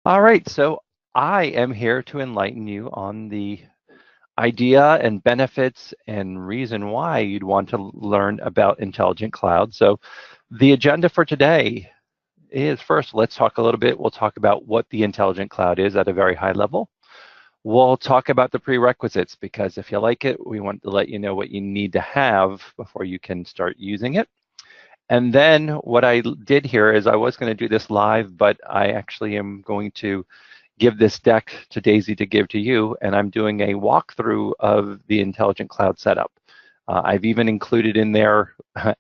All right, so I am here to enlighten you on the idea and benefits and reason why you'd want to learn about intelligent cloud. So the agenda for today is, first, let's talk a little bit. We'll talk about what the intelligent cloud is at a very high level. We'll talk about the prerequisites, because if you like it, we want to let you know what you need to have before you can start using it. And then what I did here is I was going to do this live, but I actually am going to give this deck to Daisy to give to you, and I'm doing a walkthrough of the intelligent cloud setup. I've even included in there,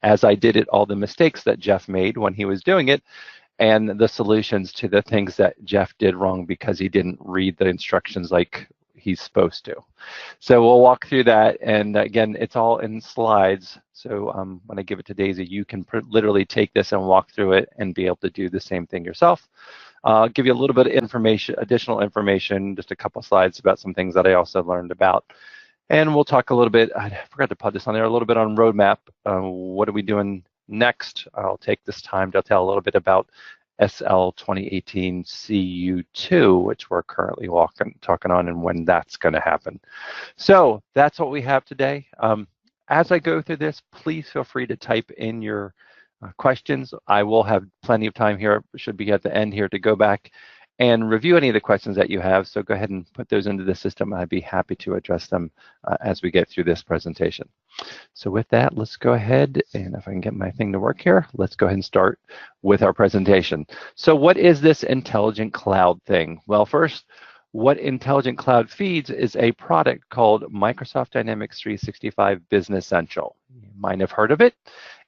as I did it, all the mistakes that Jeff made when he was doing it, and the solutions to the things that Jeff did wrong because he didn't read the instructions like he's supposed to. So we'll walk through that, and again, it's all in slides. So when I give it to Daisy, you can literally take this and walk through it and be able to do the same thing yourself. I'll give you a little bit of information, additional information, just a couple slides about some things that I also learned about. And we'll talk a little bit, I forgot to put this on there, a little bit on roadmap. What are we doing next? I'll take this time to tell a little bit about SL 2018 CU2, which we're currently talking on, and when that's going to happen. So that's what we have today. As I go through this, please feel free to type in your questions. I will have plenty of time here, should be at the end here, to go back and review any of the questions that you have. So go ahead and put those into the system. I'd be happy to address them as we get through this presentation. So with that, let's go ahead, and if I can get my thing to work here, let's go ahead and start with our presentation. So what is this intelligent cloud thing? Well, first, what Intelligent Cloud feeds is a product called Microsoft Dynamics 365 Business Central. You might have heard of it.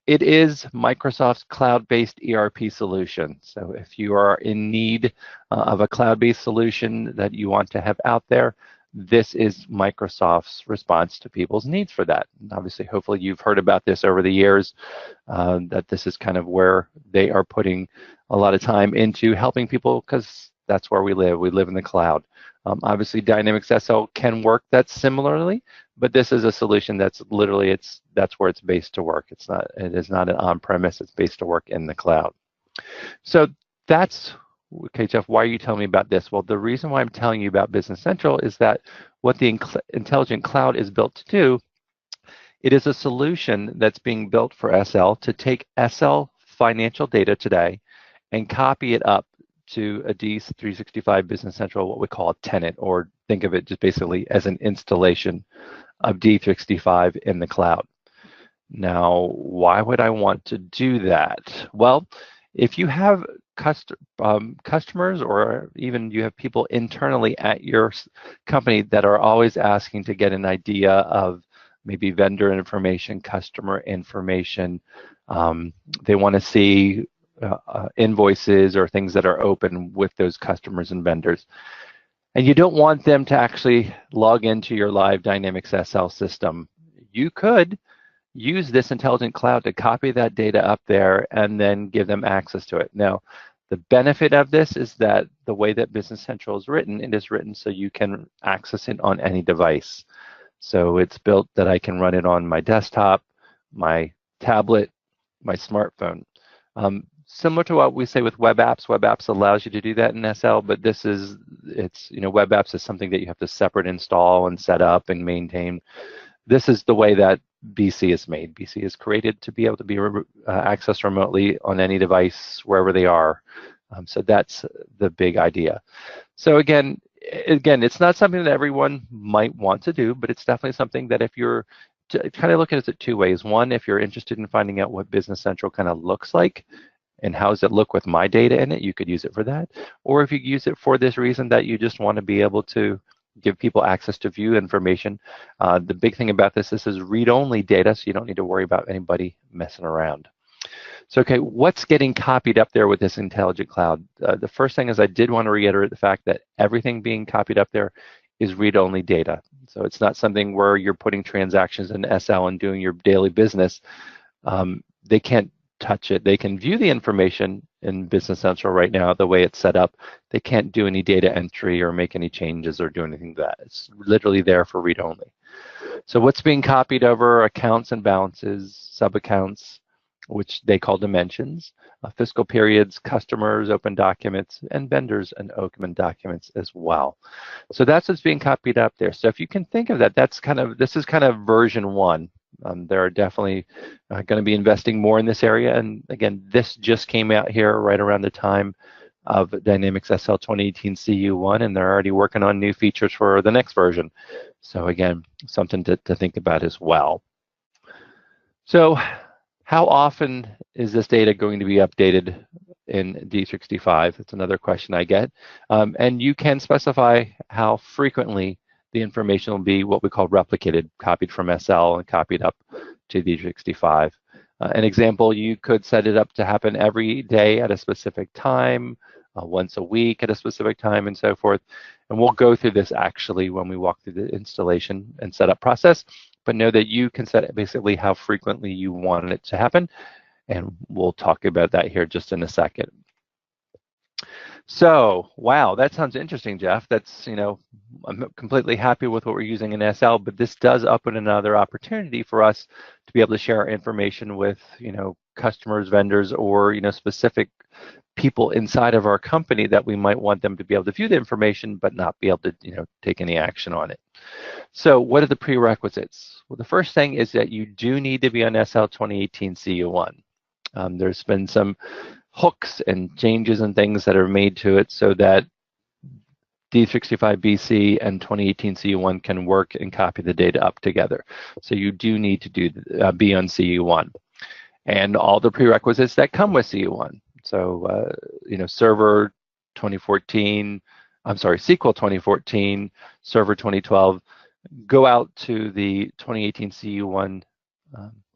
It is Microsoft's cloud-based ERP solution. So if you are in need of a cloud-based solution that you want to have out there, this is Microsoft's response to people's needs for that. And obviously, hopefully you've heard about this over the years, that this is kind of where they are putting a lot of time into helping people, because that's where we live. We live in the cloud. Obviously, Dynamics SL can work that similarly, but this is a solution that's literally, that's where it's based to work. It is not an on-premise, it's based to work in the cloud. So that's, okay, Jeff, why are you telling me about this? Well, the reason why I'm telling you about Business Central is that what the Intelligent Cloud is built to do, it is a solution that's being built for SL to take SL financial data today and copy it up to a D365 Business Central, what we call a tenant, or think of it just basically as an installation of D365 in the cloud. Now, why would I want to do that? Well, if you have customers, or even you have people internally at your company that are always asking to get an idea of maybe vendor information, customer information, they want to see invoices or things that are open with those customers and vendors. And you don't want them to actually log into your live Dynamics SL system. You could use this Intelligent Cloud to copy that data up there and then give them access to it. Now, the benefit of this is that the way that Business Central is written, it is written so you can access it on any device. So it's built that I can run it on my desktop, my tablet, my smartphone. Similar to what we say with web apps allows you to do that in SL, but this is, web apps is something that you have to separate install and set up and maintain. This is the way that BC is made. BC is created to be able to be accessed remotely on any device, wherever they are. So that's the big idea. So again, it's not something that everyone might want to do, but it's definitely something that if you're kind of looking at it two ways. One, if you're interested in finding out what Business Central kind of looks like, and how does it look with my data in it, you could use it for that. Or if you use it for this reason that you just want to be able to give people access to view information. The big thing about this is read-only data, so you don't need to worry about anybody messing around. So, okay, what's getting copied up there with this Intelligent Cloud? The first thing is I did want to reiterate the fact that everything being copied up there is read-only data. So it's not something where you're putting transactions in SL and doing your daily business. They can't touch it. They can view the information in Business Central right now, the way it's set up. They can't do any data entry or make any changes or do anything like that. It's literally there for read-only. So what's being copied over? Accounts and balances, sub-accounts, which they call dimensions, fiscal periods, customers, open documents, and vendors and open documents as well. So that's what's being copied up there. So if you can think of that, this is kind of version 1. There are definitely going to be investing more in this area. And again, this just came out here right around the time of Dynamics SL 2018 CU1, and they're already working on new features for the next version. So again, something to think about as well. So how often is this data going to be updated in D365? That's another question I get. And you can specify how frequently the information will be what we call replicated, copied from SL and copied up to D365. An example, you could set it up to happen every day at a specific time, once a week at a specific time, and so forth. And we'll go through this actually when we walk through the installation and setup process, but know that you can set basically how frequently you want it to happen, and we'll talk about that here just in a second. So, wow, that sounds interesting, Jeff. That's, I'm completely happy with what we're using in SL, but this does open another opportunity for us to be able to share our information with, customers, vendors, or, specific people inside of our company that we might want them to be able to view the information, but not be able to, take any action on it. So what are the prerequisites? Well, the first thing is that you do need to be on SL 2018 CU1. There's been some hooks and changes and things that are made to it so that D365 BC and 2018 CU1 can work and copy the data up together. So you do need to be on CU1 and all the prerequisites that come with CU1. So Server 2014, SQL 2014, Server 2012. Go out to the 2018 CU1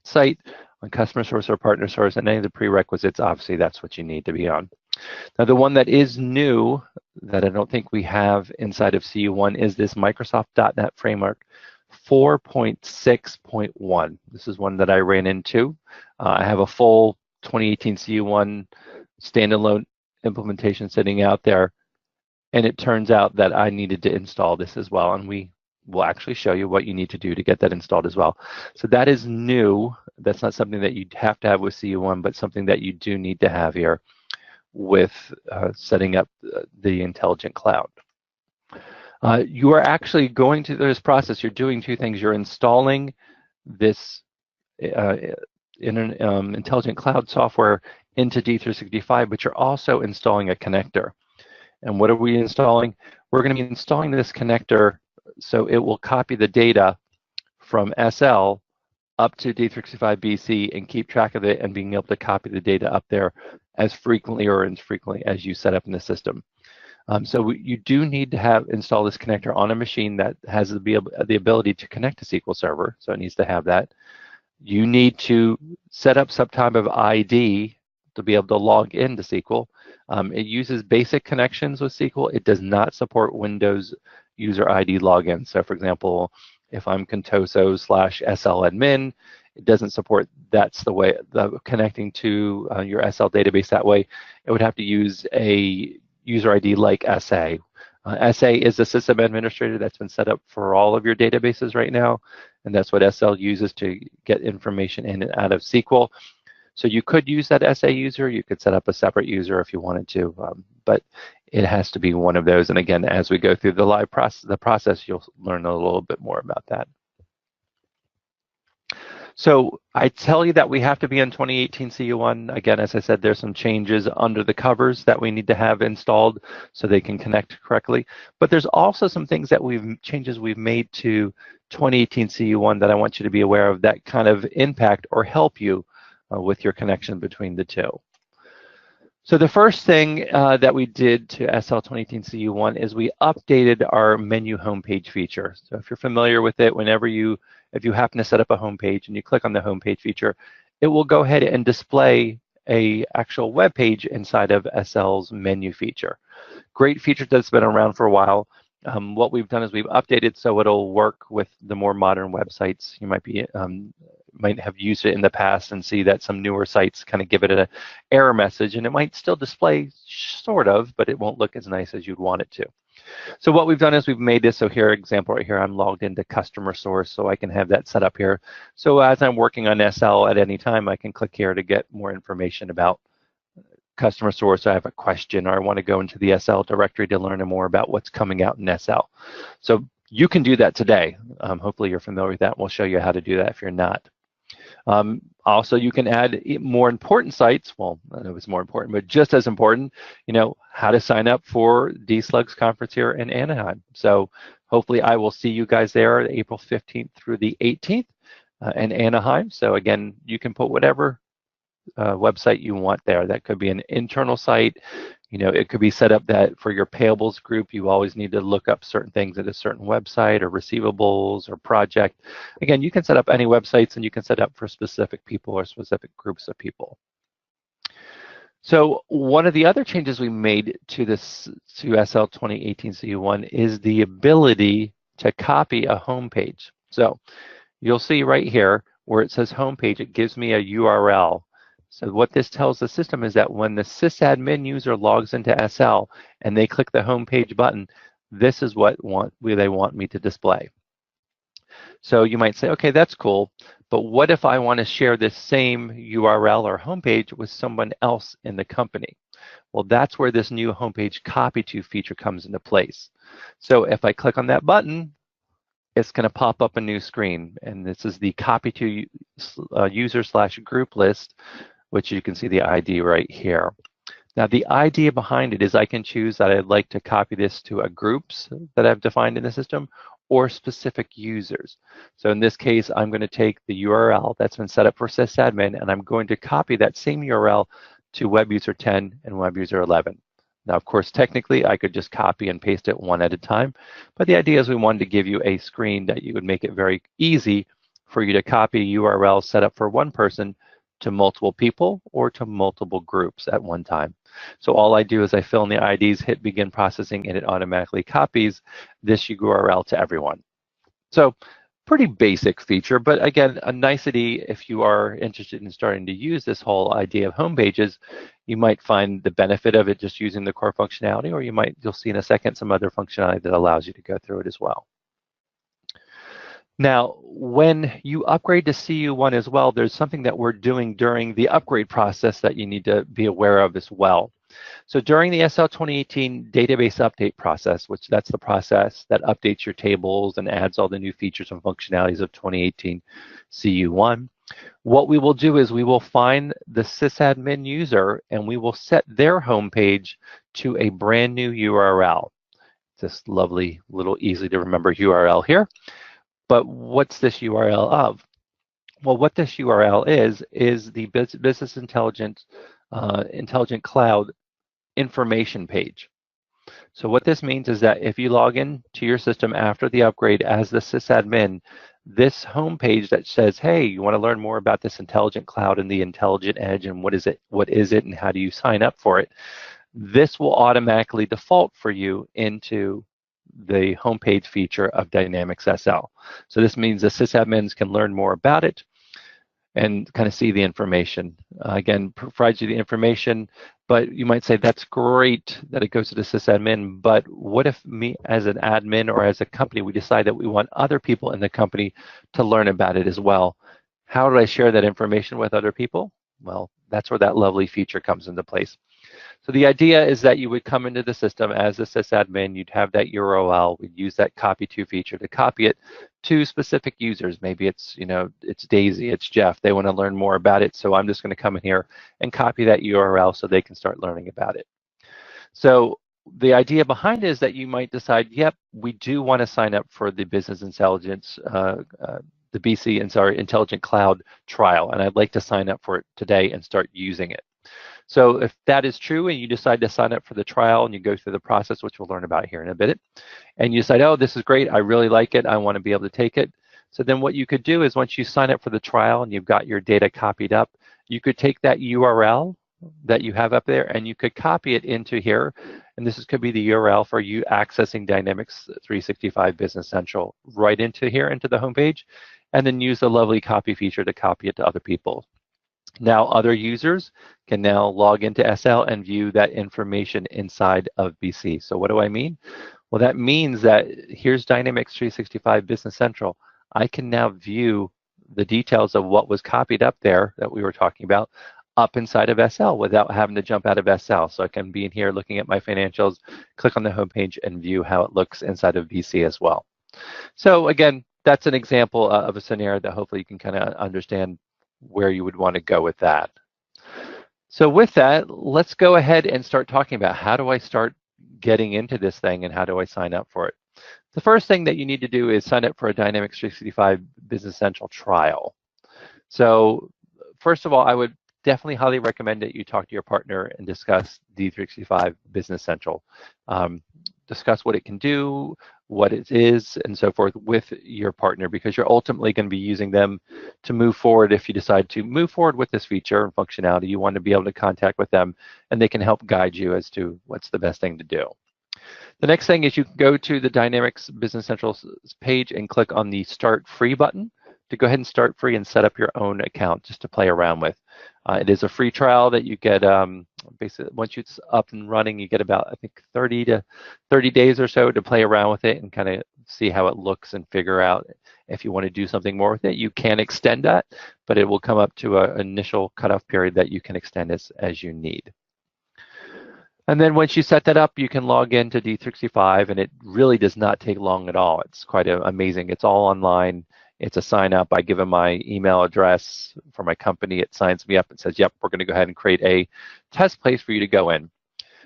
site on customer source or partner source, and any of the prerequisites, obviously that's what you need to be on. Now the one that is new that I don't think we have inside of CU1 is this Microsoft.NET Framework 4.6.1. This is one that I ran into. I have a full 2018 CU1 standalone implementation sitting out there, and it turns out that I needed to install this as well, and we will actually show you what you need to do to get that installed as well. So that is new. That's not something that you have to have with CU1, but something that you do need to have here with setting up the intelligent cloud. You are actually going through this process. You're doing two things. You're installing this intelligent cloud software into D365, but you're also installing a connector. And what are we installing? We're going to be installing this connector so it will copy the data from SL up to D365 BC and keep track of it and being able to copy the data up there as frequently or infrequently as you set up in the system. So you do need to install this connector on a machine that has the ability to connect to SQL Server, so it needs to have that. You need to set up some type of ID to be able to log into SQL. It uses basic connections with SQL. It does not support Windows user ID login. So for example, if I'm Contoso/SL admin, it doesn't support, that's the way, connecting to your SL database that way. It would have to use a user ID like SA. SA is the system administrator that's been set up for all of your databases right now, and that's what SL uses to get information in and out of SQL. So you could use that SA user, you could set up a separate user if you wanted to, but it has to be one of those. And again, as we go through the process, you'll learn a little bit more about that. So I tell you that we have to be on 2018 CU1. Again, as I said, there's some changes under the covers that we need to have installed so they can connect correctly. But there's also some things that changes we've made to 2018 CU1 that I want you to be aware of that kind of impact or help you with your connection between the two. So the first thing that we did to SL 2018 CU1 is we updated our menu homepage feature. So if you're familiar with it, if you happen to set up a homepage and you click on the homepage feature, it will go ahead and display a actual web page inside of SL's menu feature. Great feature that's been around for a while. What we've done is we've updated so it'll work with the more modern websites you might be might have used it in the past and see that some newer sites kind of give it an error message, and it might still display sort of, but it won't look as nice as you'd want it to. So what we've done is we've made this, so here, example right here, I'm logged into customer source, so I can have that set up here. So as I'm working on SL at any time, I can click here to get more information about customer source. I have a question, or I want to go into the SL directory to learn more about what's coming out in SL. So you can do that today. Hopefully you're familiar with that. We'll show you how to do that if you're not. Also, you can add more important sites. Well, I know it's more important, but just as important, how to sign up for DSLUG's conference here in Anaheim. So hopefully I will see you guys there April 15th through the 18th in Anaheim. So again, you can put whatever website you want there. That could be an internal site. It could be set up that for your payables group, you always need to look up certain things at a certain website, or receivables, or project. Again, you can set up any websites, and you can set up for specific people or specific groups of people. So one of the other changes we made to this, to SL 2018 CU1, is the ability to copy a home page. So you'll see right here where it says homepage, it gives me a URL. So what this tells the system is that when the sysadmin user logs into SL and they click the homepage button, this is what they want me to display. So you might say, okay, that's cool, but what if I want to share this same URL or homepage with someone else in the company? Well, that's where this new homepage copy to feature comes into place. So if I click on that button, it's going to pop up a new screen, and this is the copy to user/group list, which you can see the ID right here. Now the idea behind it is I can choose that I'd like to copy this to a groups that I've defined in the system, or specific users. So in this case, I'm going to take the URL that's been set up for sysadmin, and I'm going to copy that same URL to web user 10 and web user 11. Now, of course, technically, I could just copy and paste it one at a time, but the idea is we wanted to give you a screen that you would make it very easy for you to copy URLs set up for one person to multiple people or to multiple groups at one time. So all I do is I fill in the IDs, hit begin processing, and it automatically copies this URL to everyone. So pretty basic feature, but again, a nicety if you are interested in starting to use this whole idea of home pages. You might find the benefit of it just using the core functionality, or you'll see in a second some other functionality that allows you to go through it as well. Now, when you upgrade to CU1 as well, there's something that we're doing during the upgrade process that you need to be aware of as well. So during the SL 2018 database update process, which that's the process that updates your tables and adds all the new features and functionalities of 2018 CU1, what we will do is we will find the sysadmin user and we will set their homepage to a brand new URL. This lovely little easy to remember URL here. But what's this URL of? Well, what this URL is the Business Intelligent Cloud information page. So what this means is that if you log in to your system after the upgrade as the sysadmin, this home page that says, hey, you want to learn more about this intelligent cloud and the intelligent edge and what is it and how do you sign up for it, this will automatically default for you into the homepage feature of Dynamics SL. So this means the sysadmins can learn more about it and kind of see the information. Again, provides you the information, but you might say that's great that it goes to the sysadmin, but what if me as an admin or as a company, we decide that we want other people in the company to learn about it as well? How do I share that information with other people? Well, that's where that lovely feature comes into place. So the idea is that you would come into the system as a sysadmin, you'd have that URL, we'd use that copy to feature to copy it to specific users. Maybe it's, it's Daisy, it's Jeff, they want to learn more about it, so I'm just going to come in here and copy that URL so they can start learning about it. So the idea behind it is that you might decide, yep, we do want to sign up for the business intelligence, the BC Intelligent Cloud trial, and I'd like to sign up for it today and start using it. So if that is true and you decide to sign up for the trial and you go through the process, which we'll learn about here in a bit, and you decide, oh, this is great, I really like it, I want to be able to take it. So then what you could do is once you sign up for the trial and you've got your data copied up, you could take that URL that you have up there and you could copy it into here And this could be the URL for you accessing Dynamics 365 Business Central right into here, into the homepage, and then use the lovely copy feature to copy it to other people. Now other users can now log into SL and view that information inside of BC. So what do I mean? Well, that means that here's Dynamics 365 Business Central. I can now view the details of what was copied up there that we were talking about up inside of SL without having to jump out of SL. So I can be in here looking at my financials, click on the homepage, and view how it looks inside of BC as well. So again, that's an example of a scenario that hopefully you can kind of understand where you would want to go with that. So with that, let's go ahead and start talking about how do I start getting into this thing and how do I sign up for it. The first thing that you need to do is sign up for a Dynamics 365 Business Central trial. So first of all, I would definitely highly recommend that you talk to your partner and discuss D365 Business Central. Discuss what it can do, what it is, and so forth with your partner, because you're ultimately going to be using them to move forward. If you decide to move forward with this feature and functionality, you want to be able to contact with them, and they can help guide you as to what's the best thing to do. The next thing is you can go to the Dynamics Business Central page and click on the Start Free button to go ahead and start free and set up your own account just to play around with. It is a free trial that you get, basically once it's up and running, you get about, I think, 30 days or so to play around with it and kind of see how it looks and figure out if you want to do something more with it. You can extend that, but it will come up to an initial cutoff period that you can extend as you need. And then once you set that up, you can log into D365, and it really does not take long at all. It's quite amazing. It's all online. It's a sign up. I give them my email address for my company. It signs me up and says, yep, we're going to go ahead and create a test place for you to go in.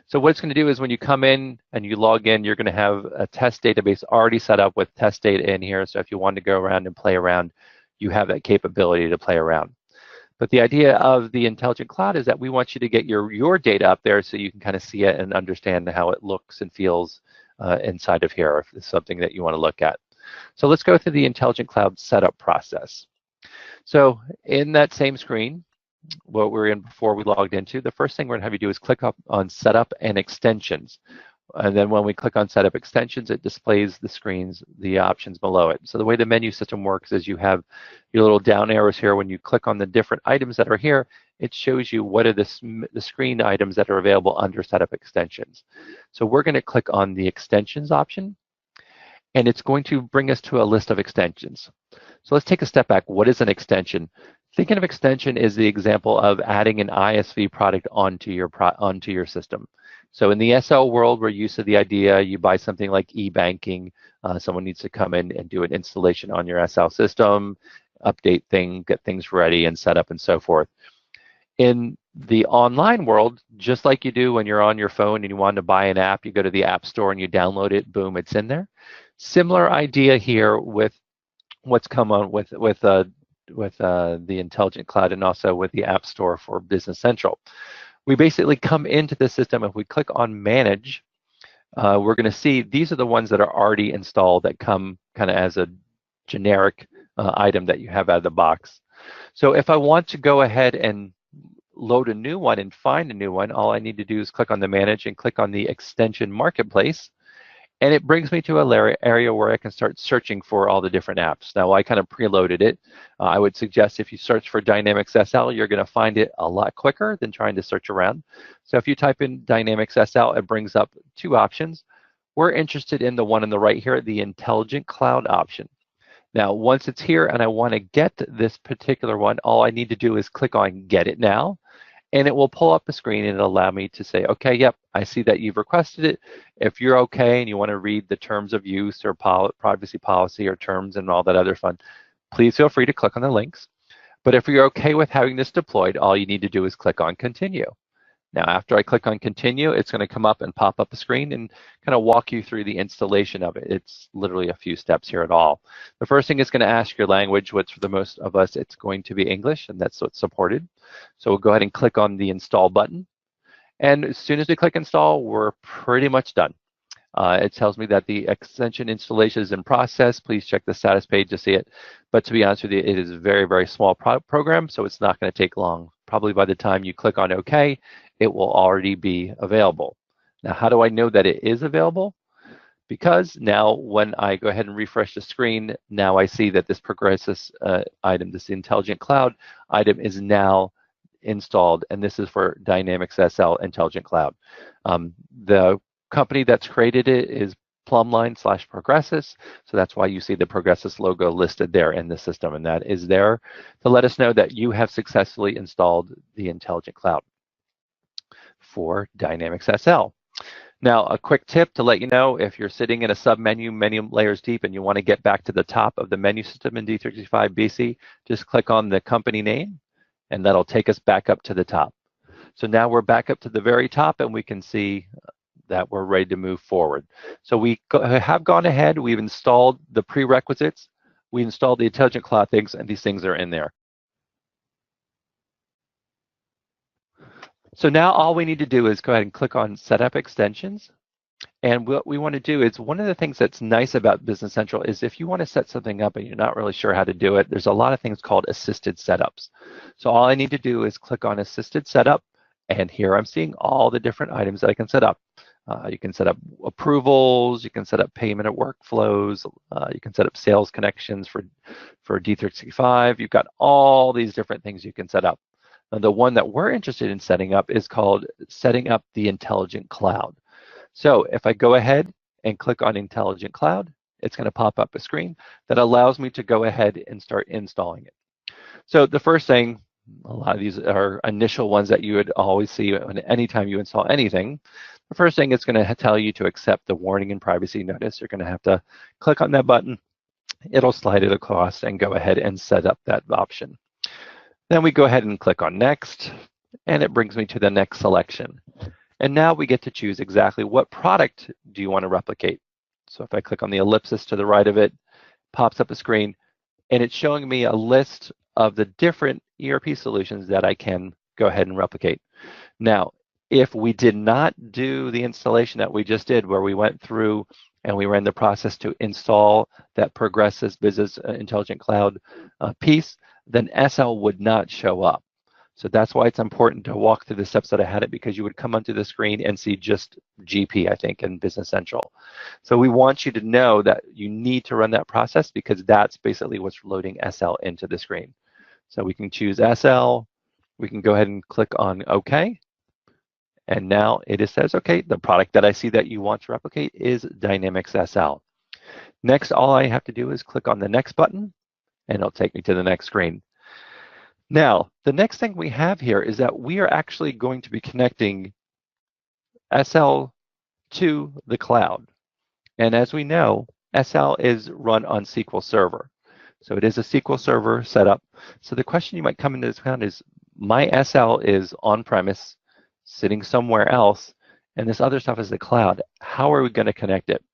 So what it's going to do is when you come in and you log in, you're going to have a test database already set up with test data in here. So if you want to go around and play around, you have that capability to play around. But the idea of the Intelligent Cloud is that we want you to get your data up there so you can kind of see it and understand how it looks and feels inside of here, if it's something that you want to look at. So let's go through the Intelligent Cloud setup process. So in that same screen, what we were in before we logged into, the first thing we're going to have you do is click up on Setup and Extensions. And then when we click on Setup Extensions, it displays the options below it. So the way the menu system works is you have your little down arrows here. When you click on the different items that are here, it shows you what are the screen items that are available under Setup Extensions. So we're going to click on the Extensions option, and it's going to bring us to a list of extensions. So let's take a step back. What is an extension? Thinking of extension is the example of adding an ISV product onto your system. So in the SL world, we're used to the idea you buy something like e-banking. Someone needs to come in and do an installation on your SL system, update things, get things ready and set up and so forth. In the online world, just like you do when you're on your phone and you want to buy an app, you go to the App Store and you download it, boom, it's in there. Similar idea here with what's come on with the Intelligent Cloud and also with the App Store for Business Central. We basically come into the system. If we click on Manage, we're going to see these are the ones that are already installed that come kind of as a generic item that you have out of the box. So if I want to go ahead and load a new one and find a new one, all I need to do is click on the Manage and click on the Extension Marketplace. And it brings me to an area where I can start searching for all the different apps. Now, I kind of preloaded it. I would suggest if you search for Dynamics SL, you're going to find it a lot quicker than trying to search around. So if you type in Dynamics SL, it brings up two options. We're interested in the one on the right here, the Intelligent Cloud option. Now, once it's here and I want to get this particular one, all I need to do is click on Get It Now. And it will pull up a screen and it'll allow me to say, okay, yep, I see that you've requested it. If you're okay and you want to read the terms of use or privacy policy or terms and all that other fun, please feel free to click on the links. But if you're okay with having this deployed, all you need to do is click on Continue. Now, after I click on Continue, it's going to come up and pop up a screen and kind of walk you through the installation of it. It's literally a few steps here at all. The first thing is going to ask your language, which for the most of us, it's going to be English, and that's what's supported. So we'll go ahead and click on the Install button. And as soon as we click Install, we're pretty much done. It tells me that the extension installation is in process. Please check the status page to see it. But to be honest with you, it is a very, very small program, so it's not going to take long. Probably by the time you click on OK, it will already be available. Now, how do I know that it is available? Because now when I go ahead and refresh the screen, now I see that this Progressus item, this Intelligent Cloud item is now installed, and this is for Dynamics SL Intelligent Cloud. The company that's created it is Plumline/Progressus, so that's why you see the Progressus logo listed there in the system, and that is there to let us know that you have successfully installed the Intelligent Cloud for Dynamics SL. Now, a quick tip to let you know, if you're sitting in a sub-menu, menu layers deep, and you want to get back to the top of the menu system in D365 BC, just click on the company name, and that'll take us back up to the top. So now we're back up to the very top, and we can see that we're ready to move forward. So we have gone ahead, we've installed the prerequisites, we installed the Intelligent Cloud things, and these things are in there. So now all we need to do is go ahead and click on Setup Extensions. And what we want to do is, one of the things that's nice about Business Central is if you want to set something up and you're not really sure how to do it, there's a lot of things called assisted setups. So all I need to do is click on Assisted Setup, and here I'm seeing all the different items that I can set up. You can set up approvals, you can set up payment workflows, you can set up sales connections for D365. You've got all these different things you can set up. Now, the one that we're interested in setting up is called Setting Up the Intelligent Cloud. So if I go ahead and click on Intelligent Cloud, it's going to pop up a screen that allows me to go ahead and start installing it. So the first thing, a lot of these are initial ones that you would always see anytime you install anything. The first thing, it's going to tell you to accept the warning and privacy notice. You're going to have to click on that button. It'll slide it across and go ahead and set up that option. Then we go ahead and click on Next, and it brings me to the next selection. And now we get to choose exactly what product do you want to replicate. So if I click on the ellipsis to the right of it, pops up a screen, and it's showing me a list of the different ERP solutions that I can go ahead and replicate. Now, if we did not do the installation that we just did, where we went through and we ran the process to install that Progressus Business Intelligent Cloud piece, then SL would not show up. So that's why it's important to walk through the steps that I had it, because you would come onto the screen and see just GP, I think, in Business Central. So we want you to know that you need to run that process, because that's basically what's loading SL into the screen. So we can choose SL, we can go ahead and click on OK. And now it says, okay, the product that I see that you want to replicate is Dynamics SL. Next, all I have to do is click on the next button, and it'll take me to the next screen. Now, the next thing we have here is that we are actually going to be connecting SL to the cloud. And as we know, SL is run on SQL Server. So it is a SQL Server setup. So the question you might come into this account is, my SL is on-premise, sitting somewhere else, and this other stuff is the cloud. How are we going to connect it?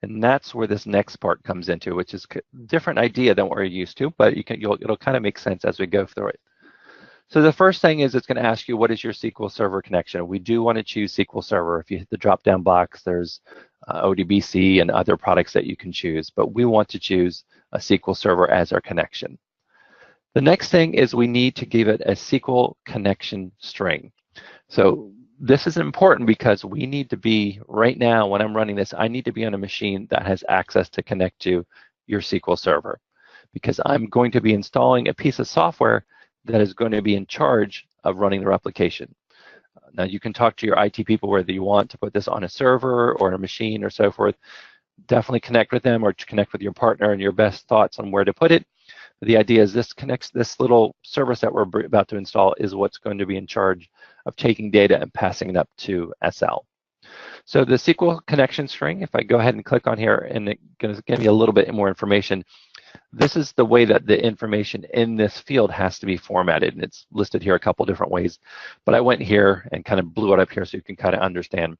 And that's where this next part comes into, which is a different idea than what we're used to, but it'll kind of make sense as we go through it. So the first thing is, it's going to ask you, what is your SQL Server connection? We do want to choose SQL Server. If you hit the drop-down box, there's ODBC and other products that you can choose, but we want to choose a SQL Server as our connection. The next thing is, we need to give it a SQL connection string. So this is important, because we need to be, right now when I'm running this, I need to be on a machine that has access to connect to your SQL Server, because I'm going to be installing a piece of software that is going to be in charge of running the replication. Now, you can talk to your IT people whether you want to put this on a server or a machine or so forth. Definitely connect with them, or connect with your partner and your best thoughts on where to put it. But the idea is, this little service that we're about to install is what's going to be in charge of taking data and passing it up to SL. So the SQL connection string, if I go ahead and click on here, and it's going to give me a little bit more information, this is the way that the information in this field has to be formatted, and it's listed here a couple different ways. But I went here and kind of blew it up here so you can kind of understand.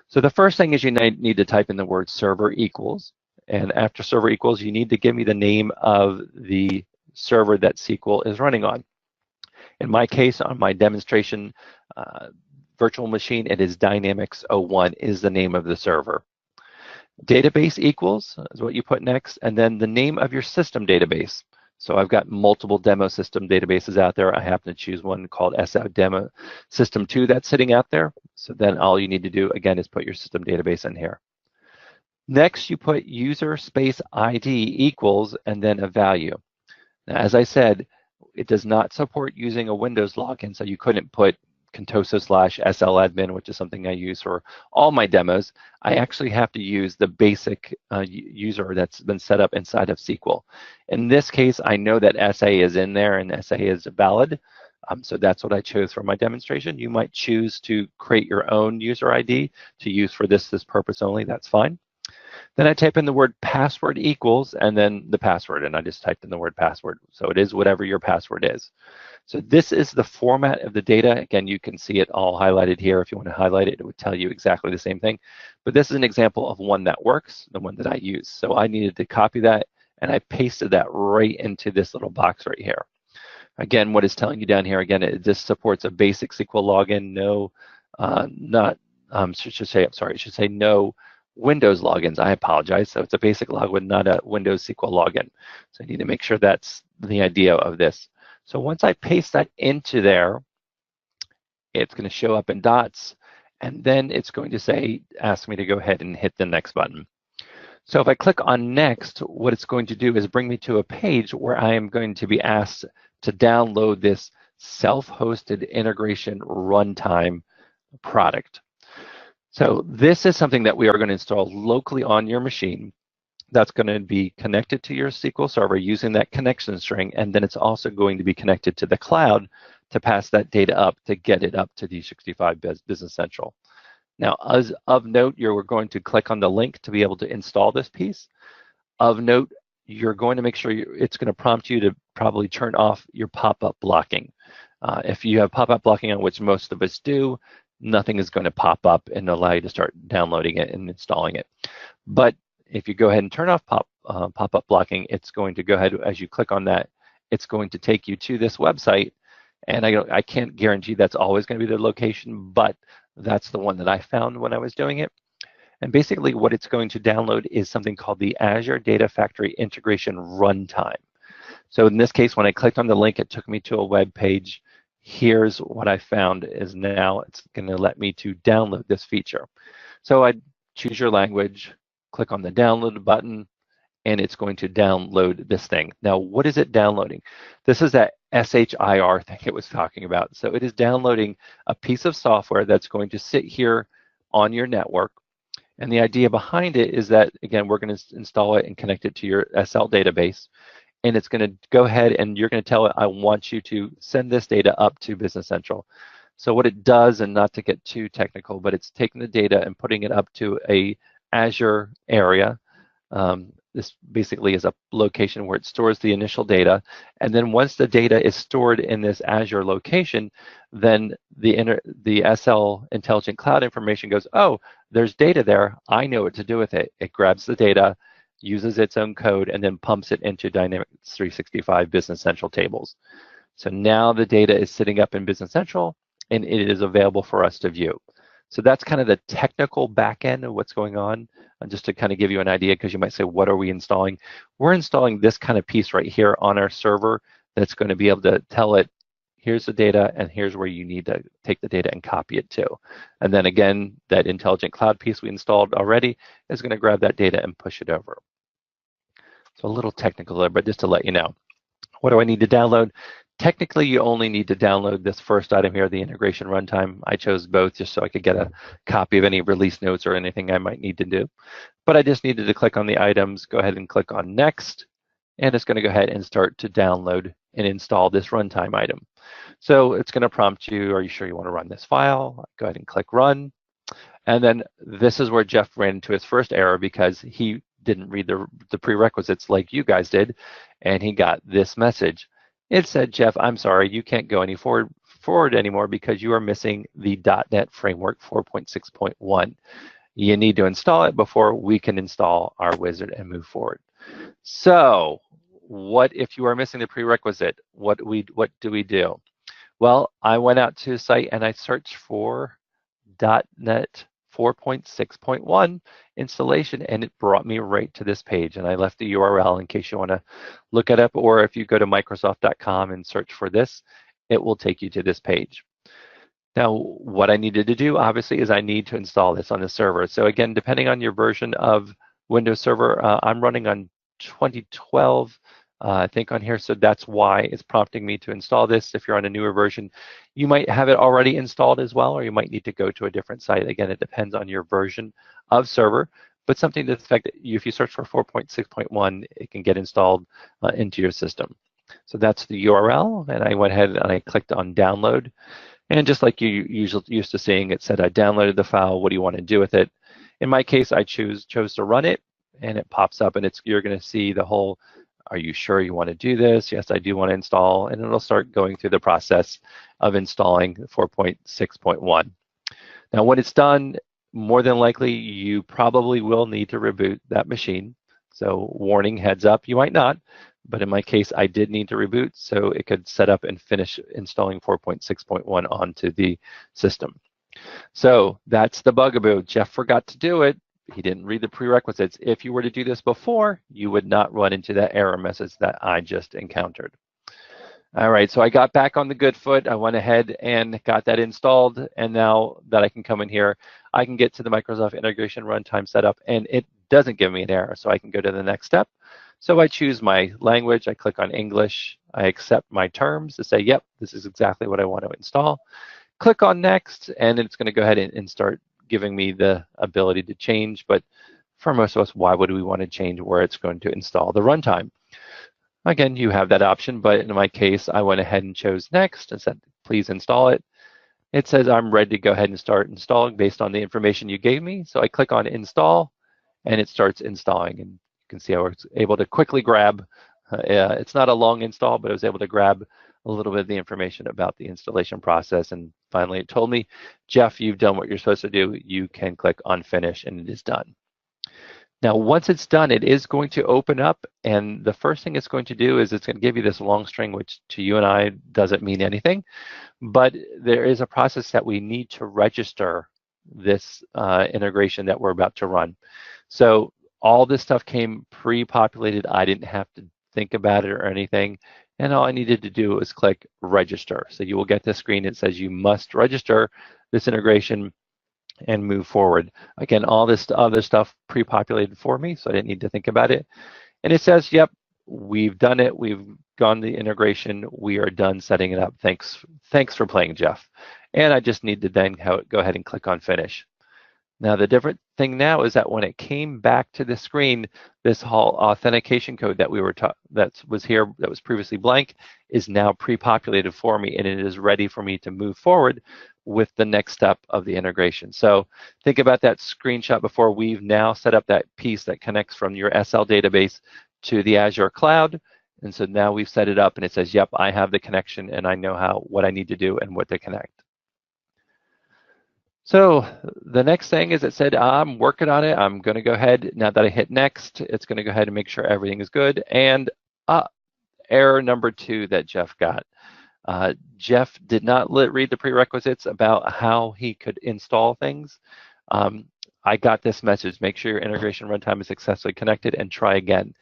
So the first thing is, you need to type in the word server equals, and after server equals, you need to give me the name of the server that SQL is running on. In my case, on my demonstration virtual machine, it is Dynamics 01 is the name of the server. Database equals is what you put next, and then the name of your system database. So I've got multiple demo system databases out there. I happen to choose one called SO Demo System 2 that's sitting out there. So then all you need to do, again, is put your system database in here. Next, you put user space ID equals and then a value. Now, as I said, it does not support using a Windows login, so you couldn't put Contoso/SLadmin, which is something I use for all my demos. I actually have to use the basic user that's been set up inside of SQL. In this case, I know that SA is in there and SA is valid, so that's what I chose for my demonstration. You might choose to create your own user ID to use for this purpose only. That's fine. Then I type in the word password equals and then the password, and I just typed in the word password. So it is whatever your password is. So this is the format of the data. Again, you can see it all highlighted here. If you want to highlight it, it would tell you exactly the same thing. But this is an example of one that works, the one that I use. So I needed to copy that, and I pasted that right into this little box right here. Again, what it's telling you down here, again, it just supports a basic SQL login, no, it should say no Windows logins. I apologize. So it's a basic login, not a Windows SQL login. So you need to make sure that's the idea of this. So once I paste that into there, it's going to show up in dots, and then it's going to say, ask me to go ahead and hit the next button. So if I click on next, what it's going to do is bring me to a page where I am going to be asked to download this self-hosted integration runtime product. So this is something that we are going to install locally on your machine. That's going to be connected to your SQL server using that connection string, and then it's also going to be connected to the cloud to pass that data up to get it up to D365 Business Central. Now, as of note, you're going to click on the link to be able to install this piece. Of note, you're going to make sure it's going to prompt you to probably turn off your pop-up blocking. If you have pop-up blocking on, which most of us do, nothing is going to pop up and allow you to start downloading it and installing it. But if you go ahead and turn off pop-up blocking, it's going to go ahead, as you click on that, it's going to take you to this website. And I can't guarantee that's always going to be the location, but that's the one that I found when I was doing it. And basically what it's going to download is something called the Azure Data Factory Integration Runtime. So in this case, when I clicked on the link, it took me to a web page. Here's what I found is now it's going to let me to download this feature. So I choose your language, click on the download button, and it's going to download this thing. Now, what is it downloading? This is that SHIR thing it was talking about. So it is downloading a piece of software that's going to sit here on your network. And the idea behind it is that, again, we're going to install it and connect it to your SL database. And it's going to go ahead and you're going to tell it, I want you to send this data up to Business Central. So what it does, and not to get too technical, but it's taking the data and putting it up to a Azure area. This basically is a location where it stores the initial data. And then once the data is stored in this Azure location, then the SL Intelligent Cloud information goes, oh, there's data there. I know what to do with it. It grabs the data, uses its own code, and then pumps it into Dynamics 365 Business Central tables. So now the data is sitting up in Business Central, and it is available for us to view. So that's kind of the technical back end of what's going on. And just to kind of give you an idea, because you might say, what are we installing? We're installing this kind of piece right here on our server that's going to be able to tell it, here's the data, and here's where you need to take the data and copy it to. And then again, that intelligent cloud piece we installed already is going to grab that data and push it over. So a little technical there, but just to let you know. What do I need to download? Technically, you only need to download this first item here, the integration runtime. I chose both just so I could get a copy of any release notes or anything I might need to do. But I just needed to click on the items, go ahead and click on next, and it's going to go ahead and start to download and install this runtime item. So it's going to prompt you, are you sure you want to run this file? Go ahead and click run. And then this is where Jeff ran into his first error because he didn't read the prerequisites like you guys did, and he got this message. It said, Jeff, I'm sorry, you can't go any forward anymore because you are missing the .NET Framework 4.6.1. You need to install it before we can install our wizard and move forward. So what if you are missing the prerequisite? What do we do? Well, I went out to a site and I searched for .NET 4.6.1 installation, and it brought me right to this page. And I left the URL in case you want to look it up, or if you go to Microsoft.com and search for this, it will take you to this page. Now, what I needed to do, obviously, is I need to install this on the server. So again, depending on your version of Windows Server, I'm running on 2012, I think on here, so that's why it's prompting me to install this. If you're on a newer version, you might have it already installed as well, or you might need to go to a different site. Again, it depends on your version of server, but something to the fact that if you search for 4.6.1, it can get installed into your system. So that's the URL, and I went ahead and I clicked on download. And just like you usually used to seeing, it said I downloaded the file, what do you want to do with it? In my case, I chose to run it, and it pops up, and you're going to see the whole, are you sure you want to do this? Yes, I do want to install, and it'll start going through the process of installing 4.6.1. Now, when it's done, more than likely, you probably will need to reboot that machine. So warning, heads up, you might not. But in my case, I did need to reboot, so it could set up and finish installing 4.6.1 onto the system. So that's the bugaboo. Jeff forgot to do it. He didn't read the prerequisites. If you were to do this before, you would not run into that error message that I just encountered. All right, so I got back on the good foot. I went ahead and got that installed, and now that I can come in here, I can get to the Microsoft Integration Runtime setup, and it doesn't give me an error, so I can go to the next step. So I choose my language, I click on English, I accept my terms to say, yep, this is exactly what I want to install. Click on next, and it's going to go ahead and start giving me the ability to change, but for most of us, why would we want to change where it's going to install the runtime? Again, you have that option, but in my case, I went ahead and chose next and said, please install it. It says I'm ready to go ahead and start installing based on the information you gave me. So I click on install, and it starts installing. And you can see I was able to quickly grab, it's not a long install, but I was able to grab a little bit of the information about the installation process. And finally, it told me, Jeff, you've done what you're supposed to do. You can click on finish, and it is done. Now, once it's done, it is going to open up, and the first thing it's going to do is it's going to give you this long string, which to you and I doesn't mean anything, but there is a process that we need to register this integration that we're about to run. So all this stuff came pre-populated. I didn't have to think about it or anything, and all I needed to do was click register. So you will get this screen that says you must register this integration and move forward. Again, all this other stuff pre-populated for me, so I didn't need to think about it. And it says, yep, we've done it. We've gone the integration. We are done setting it up. Thanks for playing, Jeff. And I just need to then go ahead and click on finish. Now, the different thing now is that when it came back to the screen, this whole authentication code that we were that was previously blank is now pre-populated for me, and it is ready for me to move forward with the next step of the integration. So think about that screenshot before. We've now set up that piece that connects from your SL database to the Azure cloud. And so now we've set it up, and it says, yep, I have the connection, and I know what I need to do and what to connect. So the next thing is it said, I'm working on it. I'm going to go ahead, now that I hit next, it's going to go ahead and make sure everything is good. And error number 2 that Jeff got. Jeff did not read the prerequisites about how he could install things. I got this message, make sure your integration runtime is successfully connected and try again.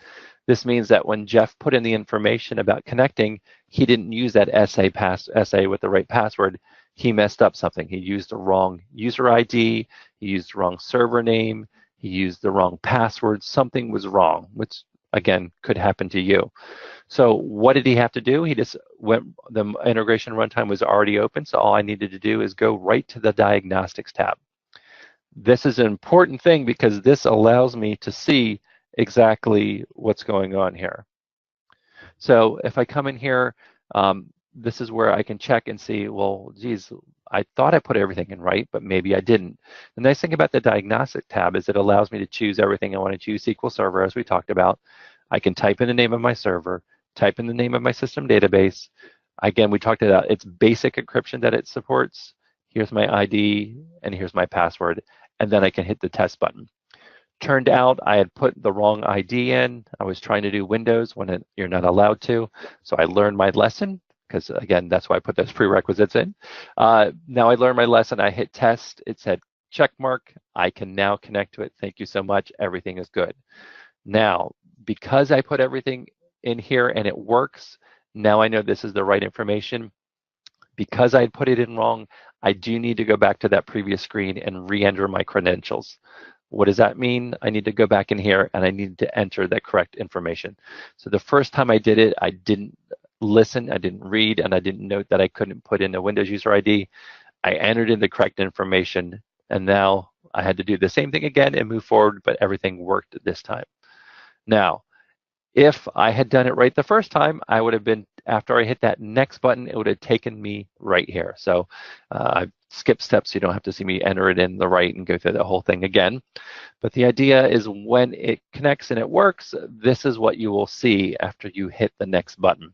This means that when Jeff put in the information about connecting, he didn't use that SA with the right password. He messed up something. He used the wrong user ID, he used the wrong server name, he used the wrong password. Something was wrong, which again could happen to you. So what did he have to do? He just the integration runtime was already open, so all I needed to do is go right to the diagnostics tab. This is an important thing because this allows me to see exactly what's going on here. So if I come in here, this is where I can check and see, well, geez, I thought I put everything in right, but maybe I didn't. The nice thing about the diagnostic tab is it allows me to choose everything I want to choose. SQL Server, as we talked about. I can type in the name of my server, type in the name of my system database. Again, we talked about its basic encryption that it supports. Here's my ID, and here's my password. And then I can hit the test button. Turned out I had put the wrong ID in. I was trying to do Windows when you're not allowed to. So I learned my lesson, because again, that's why I put those prerequisites in. Now I learned my lesson. I hit test. It said check mark. I can now connect to it. Thank you so much. Everything is good. Now, because I put everything in here and it works, now I know this is the right information. Because I put it in wrong, I do need to go back to that previous screen and re-enter my credentials. What does that mean? I need to go back in here and I need to enter the correct information. So the first time I did it, I didn't listen, I didn't read, and I didn't note that I couldn't put in a Windows user ID. I entered in the correct information, and now I had to do the same thing again and move forward, but everything worked this time. Now, if I had done it right the first time, I would have been, after I hit that next button, it would have taken me right here. So I've skipped steps so you don't have to see me enter it in the right and go through the whole thing again. But the idea is when it connects and it works, this is what you will see after you hit the next button.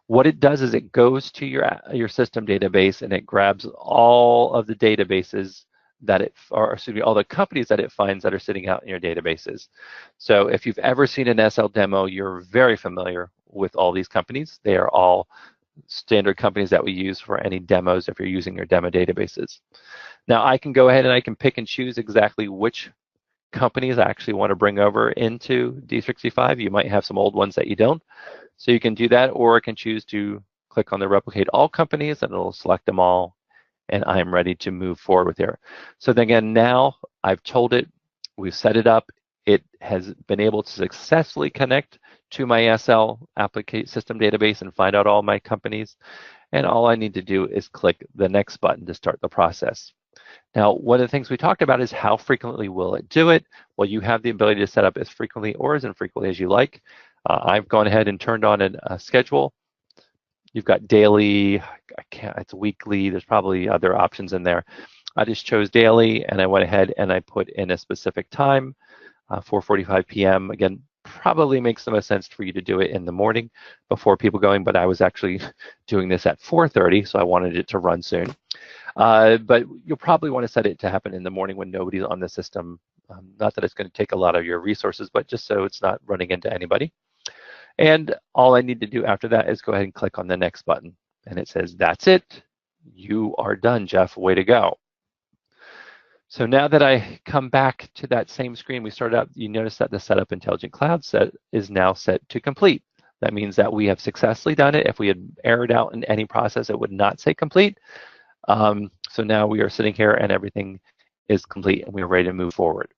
What it does is it goes to your system database and it grabs all of the databases that it, or excuse me, all the companies that it finds that are sitting out in your databases. So if you've ever seen an SL demo, you're very familiar with all these companies. They are all standard companies that we use for any demos if you're using your demo databases. Now I can go ahead and I can pick and choose exactly which companies I actually want to bring over into D365. You might have some old ones that you don't. So you can do that, or I can choose to click on the replicate all companies and it'll select them all, and I'm ready to move forward with here. So then again, now I've told it, we've set it up, it has been able to successfully connect to my SL application system database and find out all my companies. And all I need to do is click the next button to start the process. Now, one of the things we talked about is how frequently will it do it? Well, you have the ability to set up as frequently or as infrequently as you like. I've gone ahead and turned on a schedule. You've got daily, it's weekly, there's probably other options in there. I just chose daily and I went ahead and I put in a specific time, 4:45 p.m. Again, probably makes the most sense for you to do it in the morning before people going, but I was actually doing this at 4:30, so I wanted it to run soon. But you'll probably want to set it to happen in the morning when nobody's on the system. Not that it's going to take a lot of your resources, but just so it's not running into anybody. And all I need to do after that is go ahead and click on the next button. And it says, that's it. You are done, Jeff. Way to go. So now that I come back to that same screen we started out, you notice that the Setup Intelligent Cloud set is now set to complete. That means that we have successfully done it. If we had errored out in any process, it would not say complete. So now we are sitting here and everything is complete and we're ready to move forward.